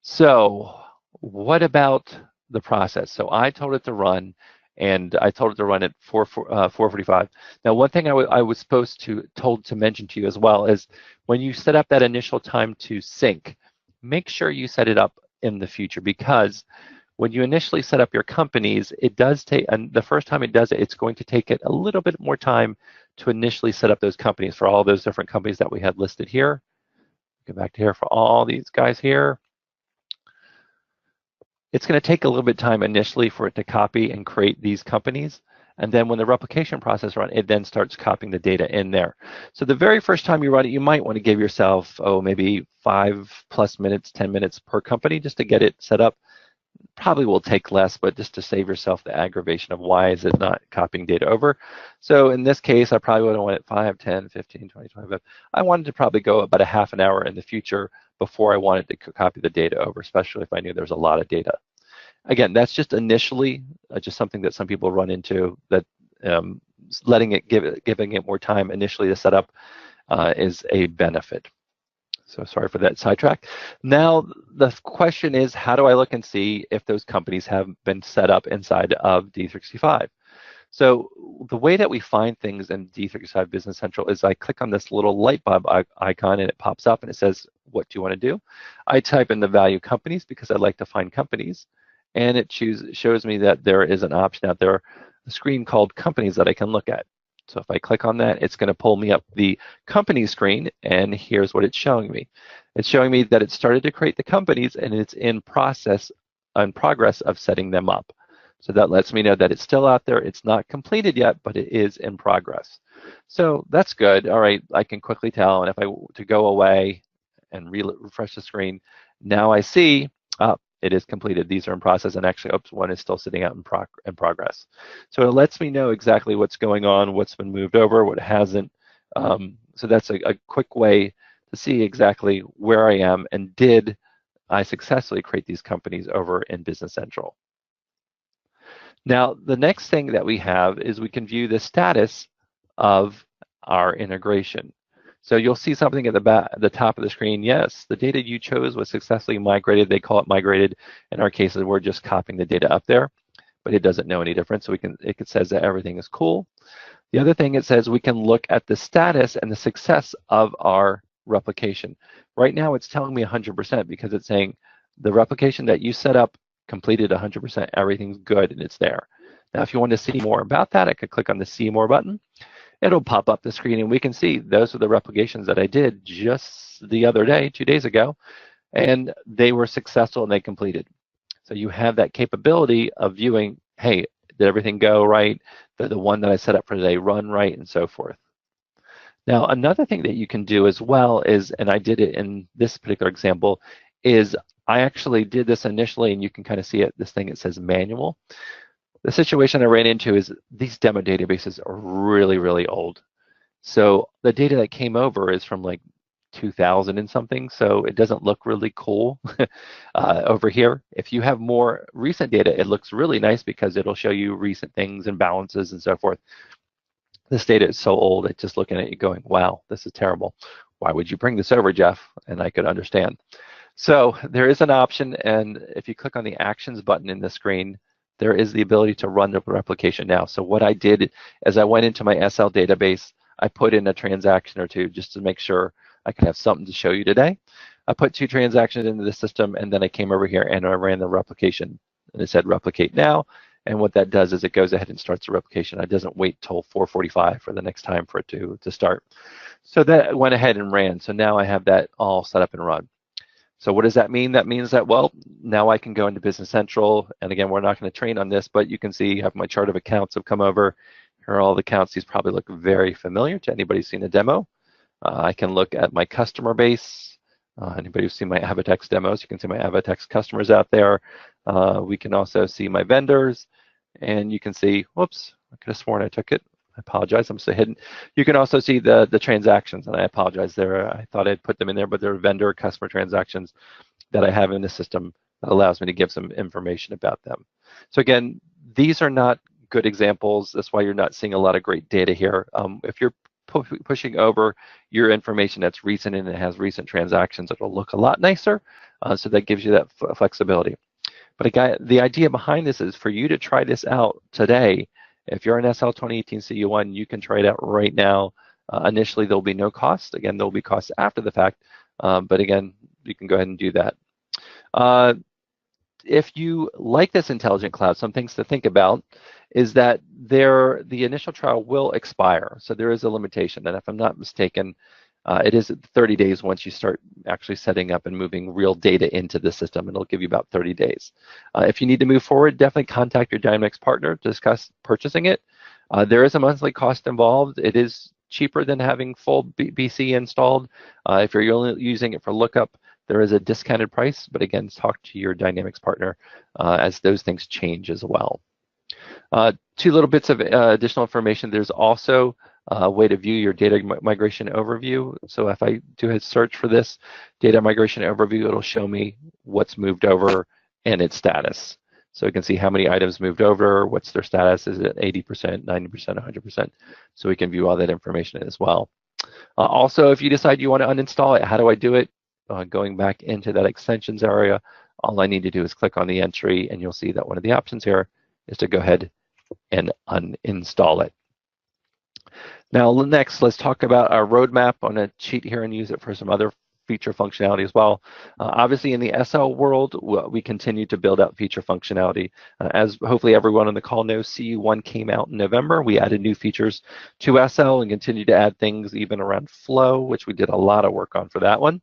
So what about the process? So I told it to run, and I told it to run at 4:45. Now, one thing I was told to mention to you as well is when you set up that initial time to sync, make sure you set it up in the future, because when you initially set up your companies, it does take, and the first time it does it, it's going to take it a little bit more time to initially set up those companies for all those different companies that we had listed here. Go back to here for all these guys here. It's going to take a little bit of time initially for it to copy and create these companies. And then when the replication process runs, it then starts copying the data in there. So the very first time you run it, you might want to give yourself, maybe 5+ minutes, 10 minutes per company just to get it set up. Probably will take less, but just to save yourself the aggravation of why is it not copying data over. So in this case, I probably would have went 5, 10, 15, 20, 25. I wanted to probably go about a half an hour in the future before I wanted to copy the data over, especially if I knew there's a lot of data. Again, that's just initially just something that some people run into, that giving it more time initially to set up is a benefit. So sorry for that sidetrack. Now the question is, how do I look and see if those companies have been set up inside of D365? So the way that we find things in D365 Business Central is I click on this little light bulb icon and it pops up and it says, what do you want to do? I type in the value companies because I like to find companies, and it shows me that there is an option out there, a screen called companies that I can look at. So if I click on that, it's going to pull me up the company screen, and here's what it's showing me. It's showing me that it started to create the companies and it's in progress of setting them up. So that lets me know that it's still out there. It's not completed yet, but it is in progress. So that's good. All right, I can quickly tell, and if I were to go away and refresh the screen, now I see it is completed. These are in process, and actually, one is still sitting out in progress. So it lets me know exactly what's going on, what's been moved over, what hasn't. So that's a quick way to see exactly where I am and did I successfully create these companies over in Business Central. Now, the next thing that we have is we can view the status of our integration. So you'll see something at the top of the screen. Yes, the data you chose was successfully migrated. They call it migrated. In our cases, we're just copying the data up there, but it doesn't know any difference. So it says that everything is cool. The other thing it says, we can look at the status and the success of our replication. Right now, it's telling me 100% because it's saying the replication that you set up completed 100%. Everything's good and it's there. Now, if you want to see more about that, I could click on the See More button. It'll pop up the screen and we can see those are the replications that I did just the other day, 2 days ago, and they were successful and they completed. So you have that capability of viewing, hey, did everything go right? Did the one that I set up for today run right, and so forth. Now, another thing that you can do as well is, and I did it in this particular example, is I actually did this initially, and you can kind of see it, this thing, it says manual. The situation I ran into is these demo databases are really, really old. So the data that came over is from like 2000 and something, so it doesn't look really cool over here. If you have more recent data, it looks really nice because it'll show you recent things and balances and so forth. This data is so old, it's just looking at you going, wow, this is terrible. Why would you bring this over, Jeff? And I could understand. So there is an option, and if you click on the Actions button in the screen, there is the ability to run the replication now. So what I did is I went into my SL database, I put in a transaction or two just to make sure I could have something to show you today. I put 2 transactions into the system, and then I came over here and I ran the replication. And it said replicate now. And what that does is it goes ahead and starts the replication. It doesn't wait till 4:45 for the next time for it to start. So that went ahead and ran. So now I have that all set up and run. So what does that mean? That means that, well, now I can go into Business Central. And again, we're not going to train on this, but you can see I have my chart of accounts have come over. Here are all the accounts. These probably look very familiar to anybody who's seen a demo. I can look at my customer base. Anybody who's seen my Avatex demos, you can see my Avatex customers out there. We can also see my vendors, and you can see, whoops, I could have sworn I took it. I apologize, I'm so hidden. You can also see the transactions, and I apologize there. I thought I'd put them in there, but they're vendor customer transactions that I have in the system that allows me to give some information about them. So again, these are not good examples. That's why you're not seeing a lot of great data here. If you're pushing over your information that's recent and it has recent transactions, it'll look a lot nicer. So that gives you that flexibility. But again, the idea behind this is for you to try this out today. If you're an SL 2018 CU1, you can try it out right now. Initially, there'll be no cost. Again, there'll be costs after the fact. But again, you can go ahead and do that. If you like this intelligent cloud, some things to think about is that the initial trial will expire. So there is a limitation. And if I'm not mistaken, it is 30 days once you start actually setting up and moving real data into the system. It'll give you about 30 days. If you need to move forward, definitely contact your Dynamics partner to discuss purchasing it. There is a monthly cost involved. It is cheaper than having full BC installed. If you're only using it for lookup, there is a discounted price, but again, talk to your Dynamics partner as those things change as well. 2 little bits of additional information. There's also a way to view your data migration overview. So if I do a search for this data migration overview, it'll show me what's moved over and its status. So you can see how many items moved over, what's their status, is it 80%, 90%, 100%. So we can view all that information as well. Also, if you decide you want to uninstall it, how do I do it? Going back into that extensions area, all I need to do is click on the entry, and you'll see that one of the options here is to go ahead and uninstall it. Now, next, let's talk about our roadmap. I'm going to cheat here and use it for some other feature functionality as well. Obviously, in the SL world, we continue to build out feature functionality. As hopefully everyone on the call knows, CU1 came out in November. We added new features to SL and continue to add things even around flow, which we did a lot of work on for that one.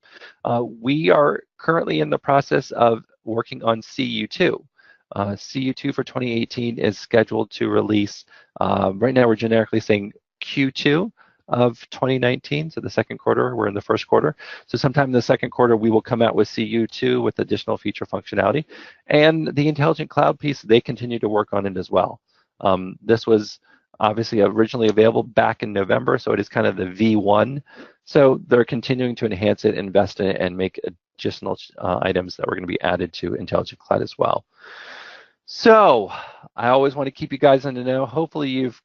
We are currently in the process of working on CU2. CU2 for 2018 is scheduled to release, right now we're generically saying Q2 of 2019, so the second quarter, we're in the first quarter. So sometime in the second quarter, we will come out with CU2 with additional feature functionality. And the intelligent cloud piece, they continue to work on it as well. This was obviously originally available back in November, so it is kind of the V1. So they're continuing to enhance it, invest in it, and make additional items that were going to be added to Intelligent Cloud as well. So I always want to keep you guys in the know. Hopefully you've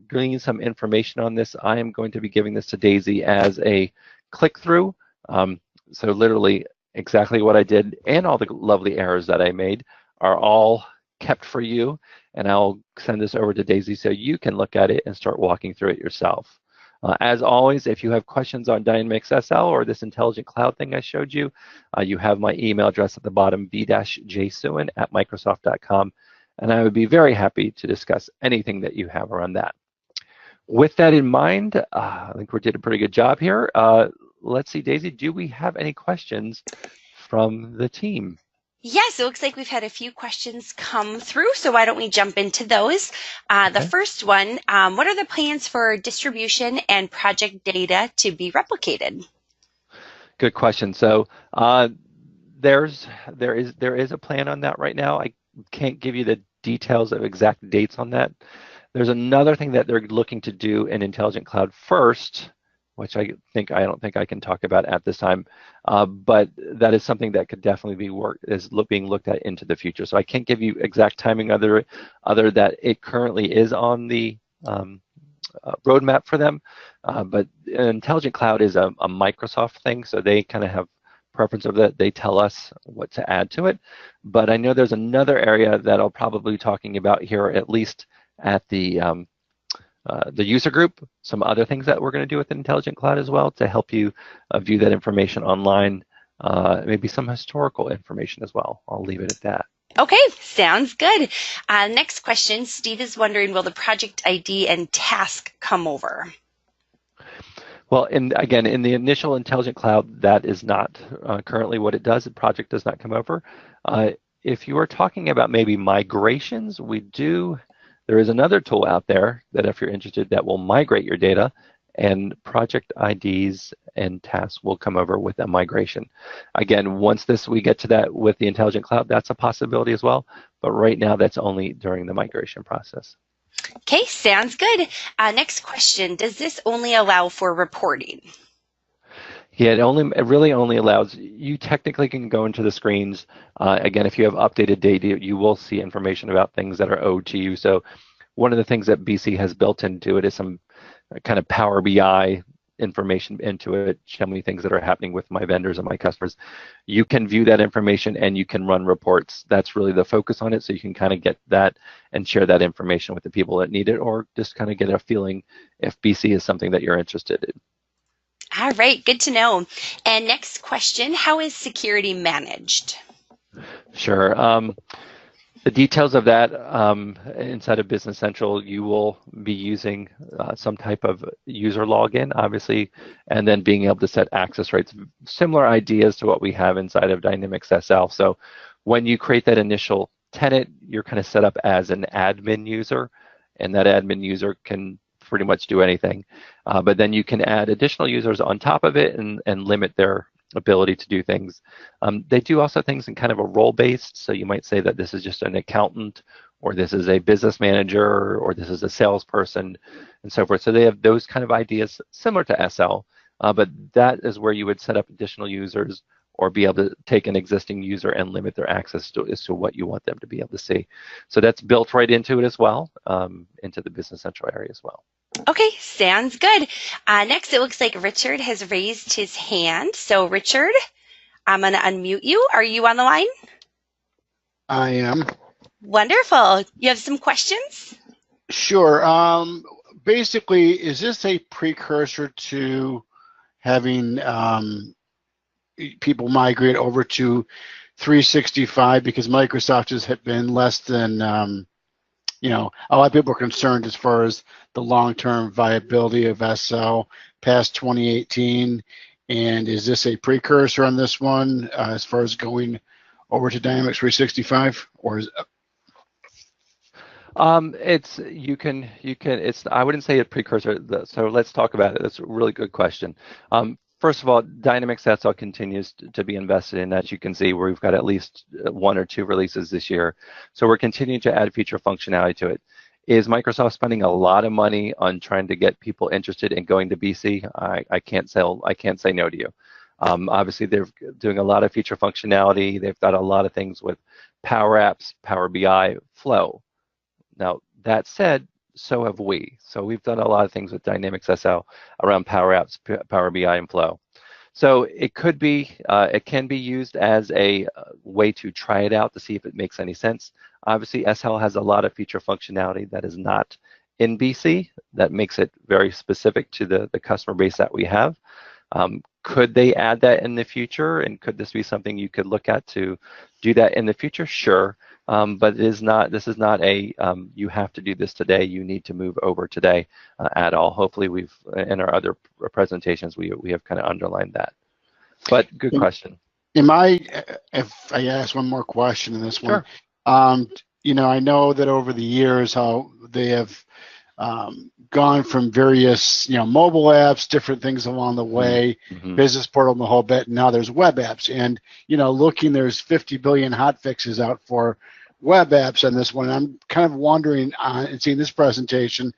gleaned some information on this. I am going to be giving this to Daisy as a click-through. So literally exactly what I did and all the lovely errors that I made are all kept for you, and I'll send this over to Daisy so you can look at it and start walking through it yourself. As always, if you have questions on Dynamics SL or this Intelligent Cloud thing I showed you, you have my email address at the bottom, b-jsuen@microsoft.com, and I would be very happy to discuss anything that you have around that. With that in mind, I think we did a pretty good job here. Let's see, Daisy, do we have any questions from the team? Yes, it looks like we've had a few questions come through, so why don't we jump into those? The first one, what are the plans for distribution and project data to be replicated? Good question. So there is a plan on that right now. I can't give you the details of exact dates on that. There's another thing that they're looking to do in Intelligent Cloud first, which I don't think I can talk about at this time, but that is something that could definitely be being looked at into the future. So I can't give you exact timing other that it currently is on the roadmap for them, but Intelligent Cloud is a Microsoft thing, so they kind of have preference of that. They tell us what to add to it, but I know there's another area that I'll probably be talking about here, at least at the user group, some other things that we're going to do with Intelligent Cloud as well to help you view that information online, maybe some historical information as well. I'll leave it at that. Okay, sounds good. Next question, Steve is wondering, will the project ID and task come over? Well, again, in the initial Intelligent Cloud, that is not currently what it does. The project does not come over. If you are talking about maybe migrations, there is another tool out there that if you're interested that will migrate your data, and project IDs and tasks will come over with a migration. Again, once we get to that with the Intelligent Cloud, that's a possibility as well, but right now that's only during the migration process. Okay, sounds good. Next question, does this only allow for reporting? Yeah, it really only allows, you technically can go into the screens. Again, if you have updated data, you will see information about things that are owed to you. So one of the things that BC has built into it is some kind of Power BI information into it, showing me things that are happening with my vendors and my customers. You can view that information and you can run reports. That's really the focus on it, so you can kind of get that and share that information with the people that need it, or just kind of get a feeling if BC is something that you're interested in. All right, good to know. And next question, how is security managed? Sure. The details of that inside of Business Central, you will be using some type of user login, obviously, and then being able to set access rights. Similar ideas to what we have inside of Dynamics SL. So when you create that initial tenant, you're kind of set up as an admin user, and that admin user can pretty much do anything. But then you can add additional users on top of it and limit their ability to do things. They do also things in kind of a role-based, so you might say that this is just an accountant, or this is a business manager, or this is a salesperson, and so forth. So they have those kind of ideas similar to SL, but that is where you would set up additional users or be able to take an existing user and limit their access as to what you want them to be able to see. So that's built right into it as well, into the Business Central area as well. Okay, sounds good. Next, it looks like Richard has raised his hand. So Richard, I'm going to unmute you. Are you on the line? I am. Wonderful. You have some questions? Sure. Basically, is this a precursor to having people migrate over to 365? Because Microsoft has been less than, a lot of people are concerned as far as the long-term viability of SL past 2018. And is this a precursor on this one as far as going over to Dynamics 365, or is I wouldn't say a precursor. So let's talk about it. That's a really good question. First of all, Dynamics SL continues to be invested in. As you can see, we've got at least 1 or 2 releases this year. So we're continuing to add feature functionality to it. Is Microsoft spending a lot of money on trying to get people interested in going to BC? I can't say no to you. Obviously, they're doing a lot of feature functionality. They've got a lot of things with Power Apps, Power BI, Flow. Now, that said, so have we. So we've done a lot of things with Dynamics SL around Power Apps, Power BI, and Flow. So it could be, it can be used as a way to try it out to see if it makes any sense. Obviously, SL has a lot of feature functionality that is not in BC. That makes it very specific to the customer base that we have. Could they add that in the future? And could this be something you could look at to do that in the future? Sure. But this is not a, you have to do this today, you need to move over today at all. Hopefully we've, in our other presentations, we have kind of underlined that. But good question. If I ask one more question in this one. Sure. You know, I know that over the years how they have gone from various, you know, mobile apps, different things along the way, business portal and the whole bit, and now there's web apps. And, you know, there's 50 billion hot fixes out for web apps on this one. I'm kind of wondering, and seeing this presentation,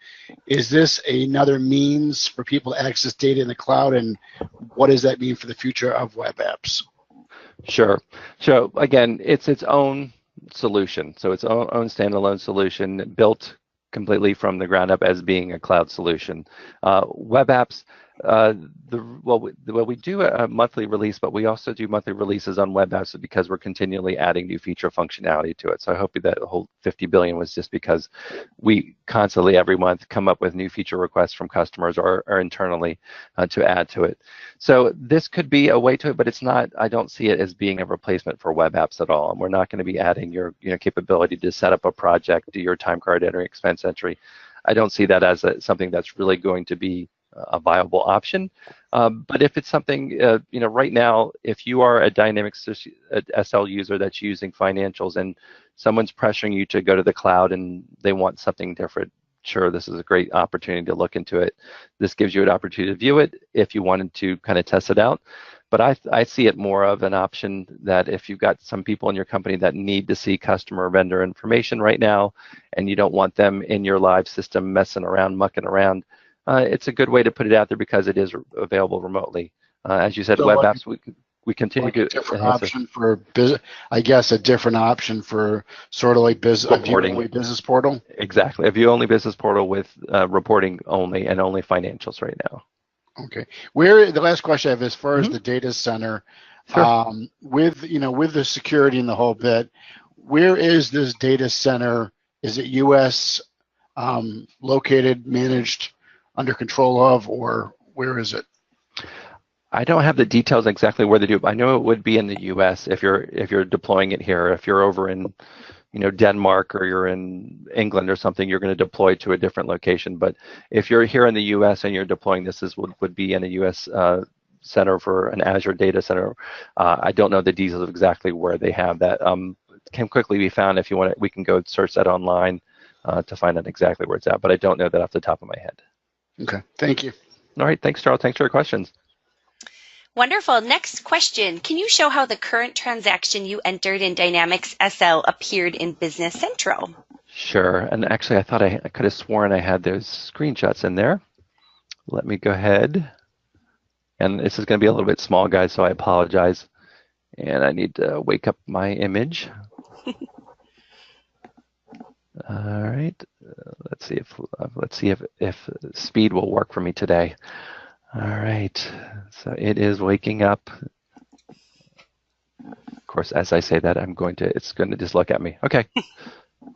is this another means for people to access data in the cloud, and what does that mean for the future of web apps? Sure. So again, it's its own solution. So its own standalone solution built completely from the ground up as being a cloud solution. Web apps, we do a monthly release, but we also do monthly releases on web apps because we're continually adding new feature functionality to it. So I hope that whole 50 billion was just because we constantly every month come up with new feature requests from customers or internally to add to it. So this could be a way to it, but it's not, I don't see it as being a replacement for web apps at all. And we're not going to be adding your capability to set up a project, do your time card entry, expense entry. I don't see that as something that's really going to be a viable option. But if it's something, right now, if you are a Dynamics SL user that's using financials and someone's pressuring you to go to the cloud and they want something different, sure, this is a great opportunity to look into it. This gives you an opportunity to view it if you wanted to kind of test it out. But I see it more of an option that if you've got some people in your company that need to see customer vendor information right now and you don't want them in your live system messing around, mucking around, it's a good way to put it out there because it is available remotely. As you said, so web apps, we continue to different option for business. I guess a different option for sort of like view-only business portal. Exactly, a view-only business portal with reporting only and only financials right now. Okay. The last question I have, as far as the data center, sure. with the security and the whole bit, where is this data center? Is it U.S. Located, managed, under control of, or where is it? I don't have the details exactly where they do. I know it would be in the U.S. if you're deploying it here. If you're over in, Denmark or you're in England or something, you're going to deploy to a different location. But if you're here in the U.S. and you're deploying this would be in a U.S. Center for an Azure data center. I don't know the details of exactly where they have that. Can quickly be found if you want. We can go search that online to find out exactly where it's at. But I don't know that off the top of my head. Okay, thank you. All right, thanks, Charles. Thanks for your questions. Wonderful. Next question. Can you show how the current transaction you entered in Dynamics SL appeared in Business Central? Sure. And actually, I thought I could have sworn I had those screenshots in there. Let me go ahead. And this is going to be a little bit small, guys, so I apologize. And I need to wake up my image. All right. Let's see if speed will work for me today. All right. So it is waking up. Of course, as I say that, it's going to just look at me. Okay. All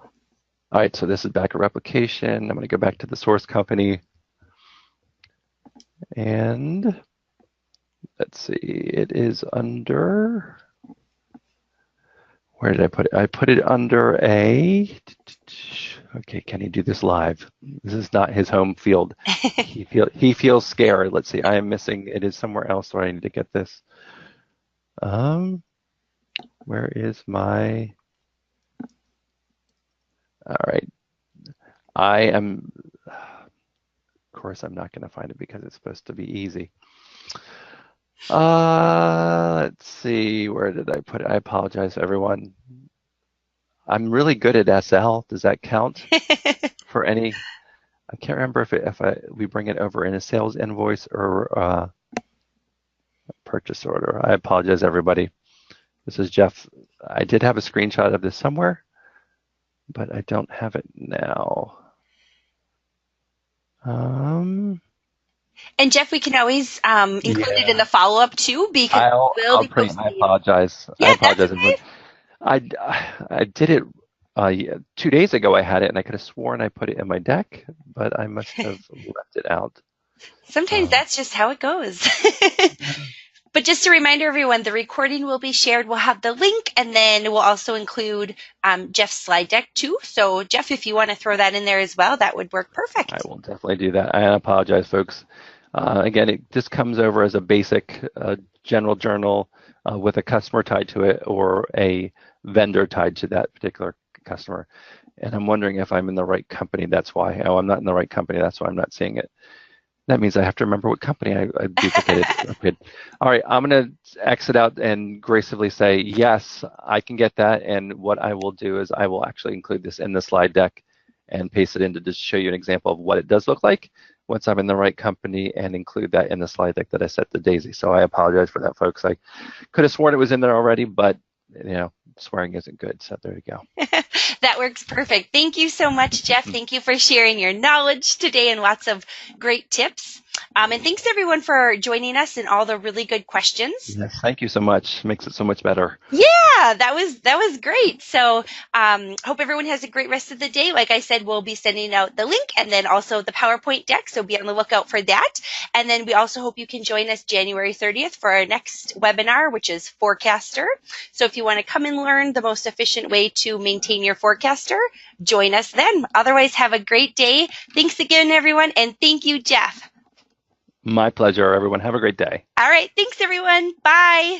right. So this is backup replication. I'm going to go back to the source company. And let's see. It is under. Where did I put it? I put it under a. Okay, can he do this live? This is not his home field. He feels scared. Let's see. I am missing. It is somewhere else where I need to get this. Where is my? All right. I am. Of course, I'm not going to find it because it's supposed to be easy. Let's see, where did I put it? I apologize, everyone. I'm really good at SL. Does that count? for any, I can't remember if we bring it over in a sales invoice or a purchase order. I apologize, everybody. This is Jeff. I did have a screenshot of this somewhere, but I don't have it now. And Jeff, we can always include it in the follow-up too, because I apologize. Yeah, I apologize. I did it 2 days ago. I had it, and I could have sworn I put it in my deck, but I must have left it out. Sometimes that's just how it goes. But just a reminder, everyone, the recording will be shared. We'll have the link, and then we'll also include Jeff's slide deck too. So, Jeff, if you want to throw that in there as well, that would work perfect. I will definitely do that. I apologize, folks. Again, it just comes over as a basic general journal with a customer tied to it or a vendor tied to that particular customer. And I'm wondering if I'm in the right company. That's why. Oh, I'm not in the right company. That's why I'm not seeing it. That means I have to remember what company I duplicated. Okay. All right, I'm going to exit out and gracefully say, yes, I can get that. And what I will do is I will actually include this in the slide deck and paste it in to just show you an example of what it does look like once I'm in the right company, and include that in the slide deck that I set to Daisy. So I apologize for that, folks. I could have sworn it was in there already, but swearing isn't good. So there you go. That works perfect. Thank you so much, Jeff. Thank you for sharing your knowledge today and lots of great tips. And thanks everyone for joining us and all the really good questions. Yes, thank you so much. Makes it so much better. Yeah, that was great. So hope everyone has a great rest of the day. Like I said, we'll be sending out the link and then also the PowerPoint deck. So be on the lookout for that. And then we also hope you can join us January 30th for our next webinar, which is Forecaster. So if you want to come and learn the most efficient way to maintain your forecaster, join us then. Otherwise, have a great day. Thanks again, everyone. And thank you, Jeff. My pleasure, everyone. Have a great day. All right. Thanks, everyone. Bye.